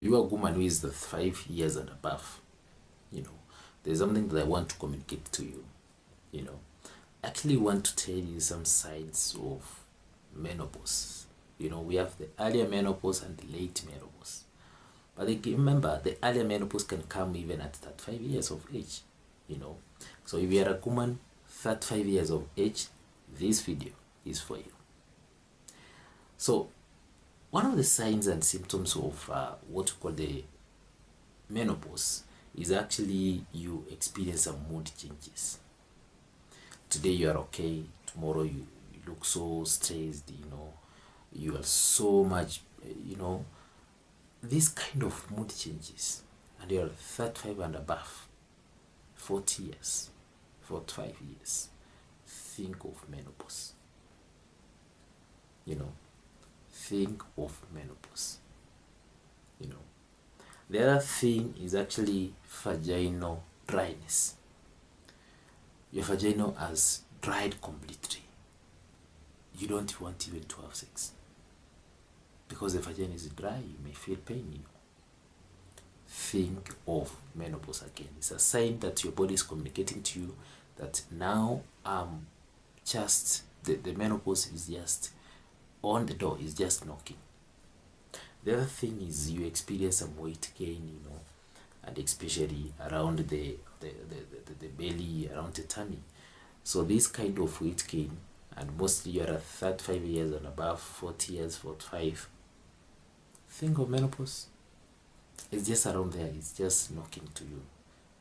You are a woman who is the 5 years and above, there's something that I want to communicate to you. I actually want to tell you some signs of menopause. We have the earlier menopause and the late menopause. But remember, the earlier menopause can come even at 35 years of age. So if you are a woman 35 years of age, this video is for you. So one of the signs and symptoms of what we call the menopause is actually you experience some mood changes. Today you are okay, tomorrow you look so stressed, you are so much, this kind of mood changes, and you are 35 and above, 40 years, 45 years, think of menopause. Think of menopause. The other thing is actually vaginal dryness. Your vagina has dried completely. You don't want even to have sex because the vagina is dry. You may feel pain. Think of menopause again. It's a sign that your body is communicating to you that now just the menopause is just on the door, is just knocking. The other thing is you experience some weight gain, and especially around the belly, around the tummy. So this kind of weight gain, and mostly you are at 35 years and above, 40 years, 45. Think of menopause. It's just around there. It's just knocking to you.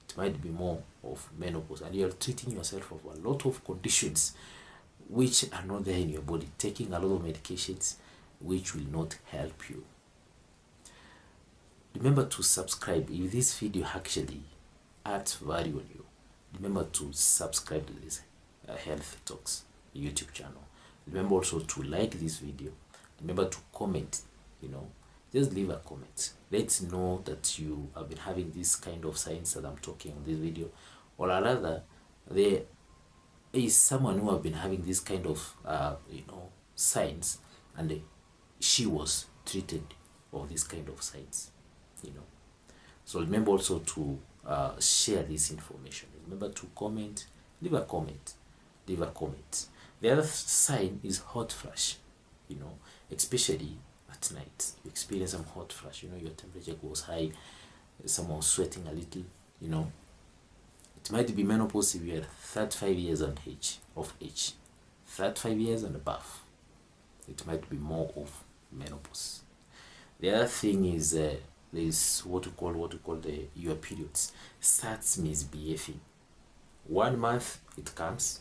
It might be more of menopause, and you're treating yourself of a lot of conditions which are not there in your body, taking a lot of medications which will not help you. Remember to subscribe. If this video actually adds value on you, remember to subscribe to this Health Talks YouTube channel. Remember also to like this video. Remember to comment, just leave a comment. Let's know that you have been having this kind of signs that I'm talking on this video, or rather there is someone who have been having this kind of signs, and she was treated of this kind of signs. So remember also to share this information. Remember to comment, leave a comment. The other sign is hot flash. Especially at night, you experience some hot flash. Your temperature goes high, someone sweating a little. It might be menopause if you are 35 years of age, 35 years and above. It might be more of menopause. The other thing is there's what we call your periods starts misbehaving. 1 month it comes,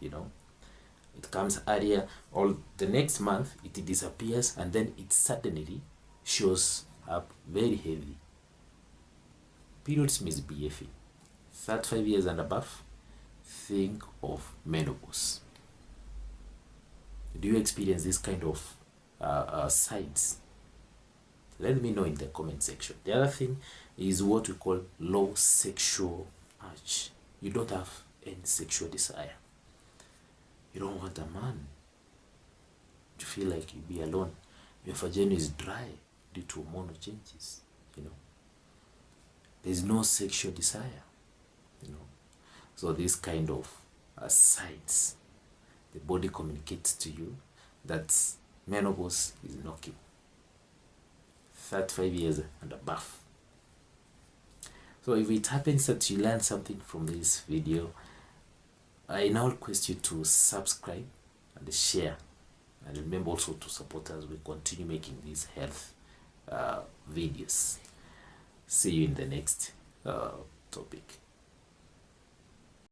it comes earlier, or the next month it disappears, and then it suddenly shows up very heavy. Periods misbehaving. 35 years and above, think of menopause. Do you experience this kind of signs? Let me know in the comment section. The other thing is what we call low sexual urge. You don't have any sexual desire. You don't want a man. You feel like you'll be alone. Your vagina is dry due to hormonal changes. There's no sexual desire. So this kind of signs, the body communicates to you that menopause is knocking. 35 years and above. So if it happens that you learn something from this video, I now request you to subscribe and share, and remember also to support us. We continue making these health videos. See you in the next topic.